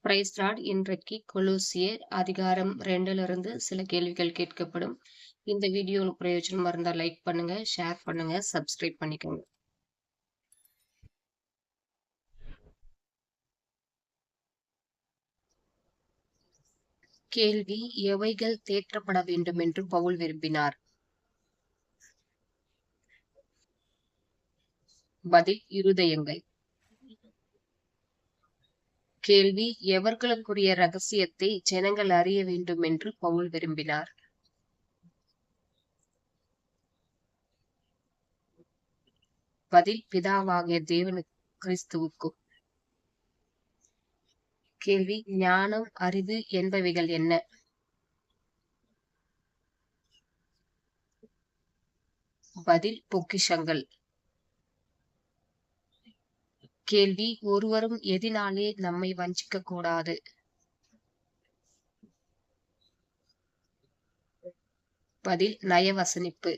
Price Lord. இன்றைக்கு கொலோசியர் அதிகாரம் 2லிருந்து சில கேள்விகள் கேட்கப்படும். இந்த வீடியோ உங்களுக்கு பிரயோஜனமா இருந்தா லைக் பண்ணுங்க, ஷேர் பண்ணுங்க, சப்ஸ்கிரைப் பண்ணிக்கோங்க. கேள்வி: எவைகள் தேற்றப்பட வேண்டும் என்று பவுல் விரும்பினார்? பதில்: இருதயங்கள். கேள்வி: எவர்களுக்குரிய ரகசியத்தை ஜனங்கள் அறிய வேண்டும் என்று பவுல் விரும்பினார்? பதில்: பிதாவாகிய தேவனுக்கு, கிறிஸ்துவுக்கும். கேள்வி: ஞானம், அறிவு என்பவைகள் என்ன? பதில்: பொக்கிஷங்கள். கேள்வி: ஒருவரும் எதினாலே நம்மை வஞ்சிக்க கூடாது? பதில்: நயவசனிப்பு.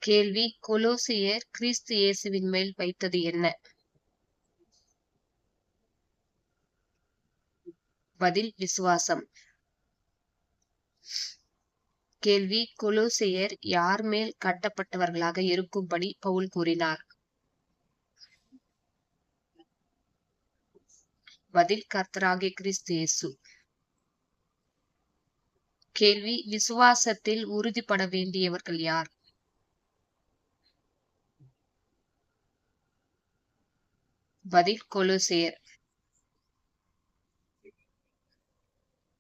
கேள்வி: கொலோசியர் கிறிஸ்து இயேசுவின் மேல் வைத்தது என்ன? பதில்: விசுவாசம். கேள்வி: கொலோசியர் யார் மேல் கட்டப்பட்டவர்களாக இருக்கும்படி பவுல் கூறினார்? பதில்: கர்த்தராகிய கிறிஸ்து இயேசு. கேள்வி: விசுவாசத்தில் உறுதிப்பட வேண்டியவர்கள் யார்? பதில்: கொலோசியர்.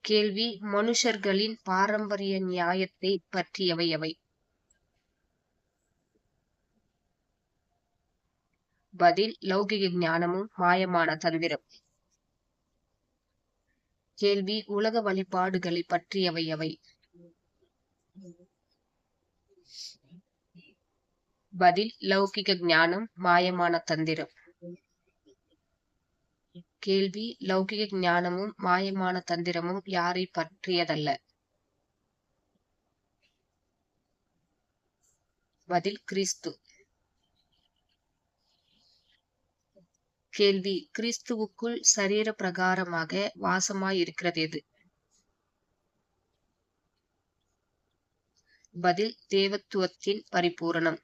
கேள்வி: மனுஷர்களின் பாரம்பரிய நியாயத்தை பற்றியவை எவை? பதில்: லௌகிக ஞானமும் மாயமான தந்திரம். கேள்வி: உலக வழிபாடுகளை பற்றியவை எவை? பதில்: லௌகிக ஞானம், மாயமான தந்திரம். கேள்வி: லௌகிக ஞானமும் மாயமான தந்திரமும் யாரை பற்றியதல்ல? பதில்: கிறிஸ்து. கேள்வி: கிறிஸ்துவுக்குள் சரீர பிரகாரமாக வாசமாயிருக்கிறது எது? பதில்: தேவத்துவத்தின் பரிபூரணம்.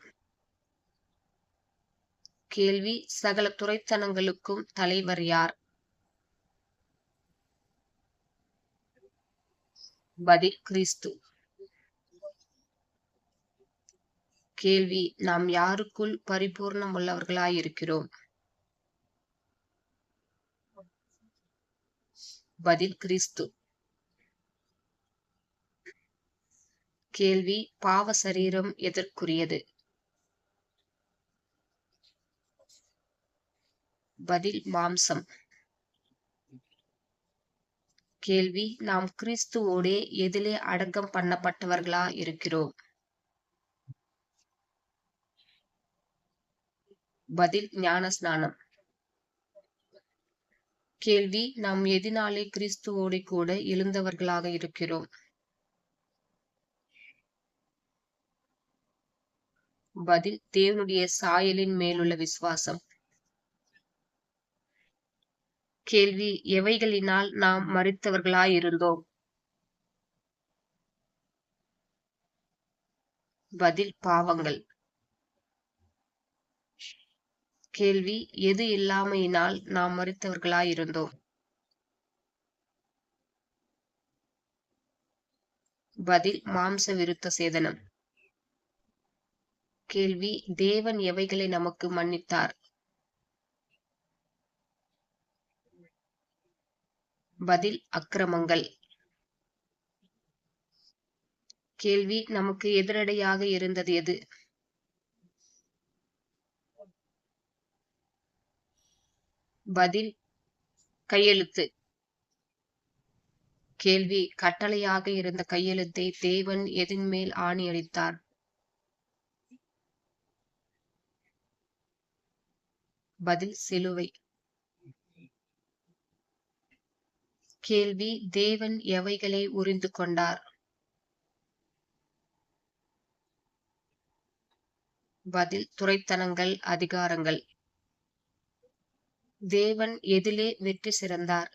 கேள்வி: சகல துரைத்தனங்களுக்கும் தலைவர் யார்? பதில்: கிறிஸ்து. கேள்வி: நாம் யாருக்குள் பரிபூரணம் உள்ளவர்களாயிருக்கிறோம்? பதில்: கிறிஸ்து. கேள்வி: பாவ சரீரம் எதற்குரியது? பதில்: மாம்சம். கேள்வி: நாம் கிறிஸ்துவோடே எதிலே அடக்கம் பண்ணப்பட்டவர்களா இருக்கிறோம்? பதில்: ஞானஸ்நானம். கேள்வி: நாம் எதினாலே கிறிஸ்துவோடே கூட எழுந்தவர்களாக இருக்கிறோம்? பதில்: தேவனுடைய சாயலின் மேலுள்ள விசுவாசம். கேள்வி: எவைகளினால் நாம் மரித்தவர்களாயிருந்தோம்? பதில்: பாவங்கள். கேள்வி: எது இல்லாமையினால் நாம் மரித்தவர்களாயிருந்தோம்? பதில்: மாம்ச விருத்த சேதனம். கேள்வி: தேவன் எவைகளை நமக்கு மன்னித்தார்? பதில்: அக்கிரமங்கள். கேள்வி: நமக்கு எதிரடையாக இருந்தது எது? பதில்: கையெழுத்து. கேள்வி: கட்டளையாக இருந்த கையெழுத்தை தேவன் எதின் மேல் ஆணி அடித்தார்? பதில்: சிலுவை. கேள்வி: தேவன் எவைகளை உரிந்து கொண்டார்? பதில்: துரைத்தனங்கள், அதிகாரங்கள். தேவன் எதிலே வெற்றி சிறந்தார்?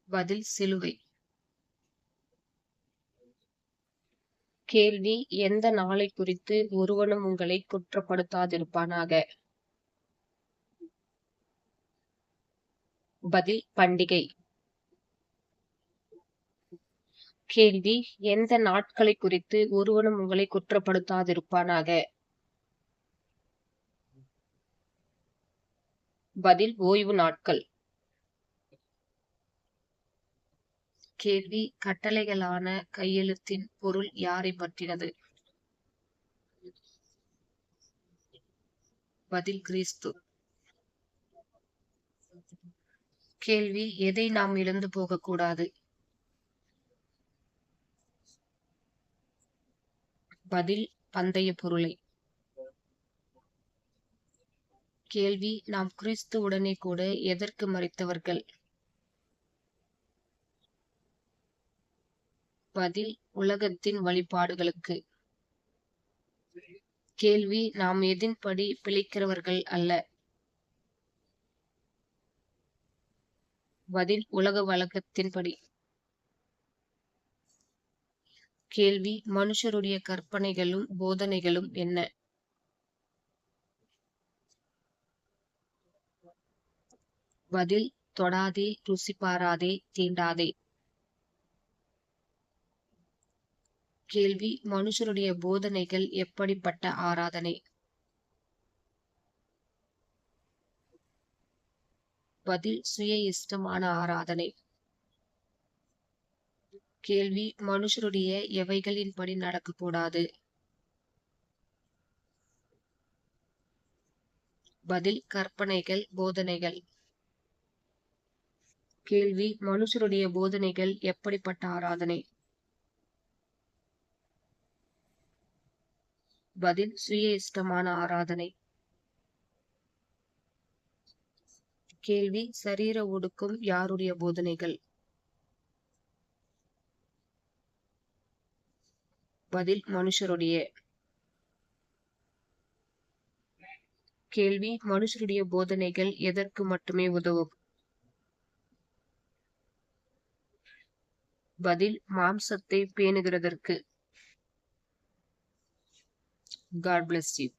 பதில் சிலுவை. கேள்வி: எந்த நாளை குறித்து ஒருவனும் உங்களை குற்றப்படுத்தாதிருப்பானாக. பதில் பண்டிகை. கேள்வி: எந்த நாட்களை குறித்து ஒருவனும் உங்களை குற்றப்படுத்தாதிருப்பானாக. பதில் ஓய்வு நாட்கள். கேள்வி: கட்டளைகளான கையெழுத்தின் பொருள் யாரை பற்றினது? பதில் கிறிஸ்து. கேள்வி: எதை நாம் இழந்து போகக்கூடாது? பதில் பந்தய பொருளை. கேள்வி: நாம் கிறிஸ்துவுடனே கூட எதற்கு மரித்தவர்கள்? பதில் உலகத்தின் வழிபாடுகளுக்கு. கேள்வி: நாம் எதின்படி பிழைக்கிறவர்கள் அல்ல? பதில் உலக வழக்கத்தின்படி. கேள்வி: மனுஷருடைய கற்பனைகளும் போதனைகளும் என்ன? பதில் தொடாதே, ருசி பாராதே, தீண்டாதே. கேள்வி: மனுஷருடைய போதனைகள் எப்படிப்பட்ட ஆராதனை? பதில் சுய இஷ்டமான ஆராதனை. கேள்வி: மனுஷருடைய எவைகளின்படி நடக்கக்கூடாது? பதில் கற்பனைகள், போதனைகள். கேள்வி: மனுஷருடைய போதனைகள் எப்படிப்பட்ட ஆராதனை? பதில் சுய இஷ்டமான ஆராதனை. கேள்வி: சரீர ஒடுக்கம் யாருடைய போதனைகள்? பதில் மனுஷருடைய. கேள்வி: மனுஷருடைய போதனைகள் எதற்கு மட்டுமே உதவும்? பதில் மாம்சத்தை பேணுகிறதற்கு. God bless you.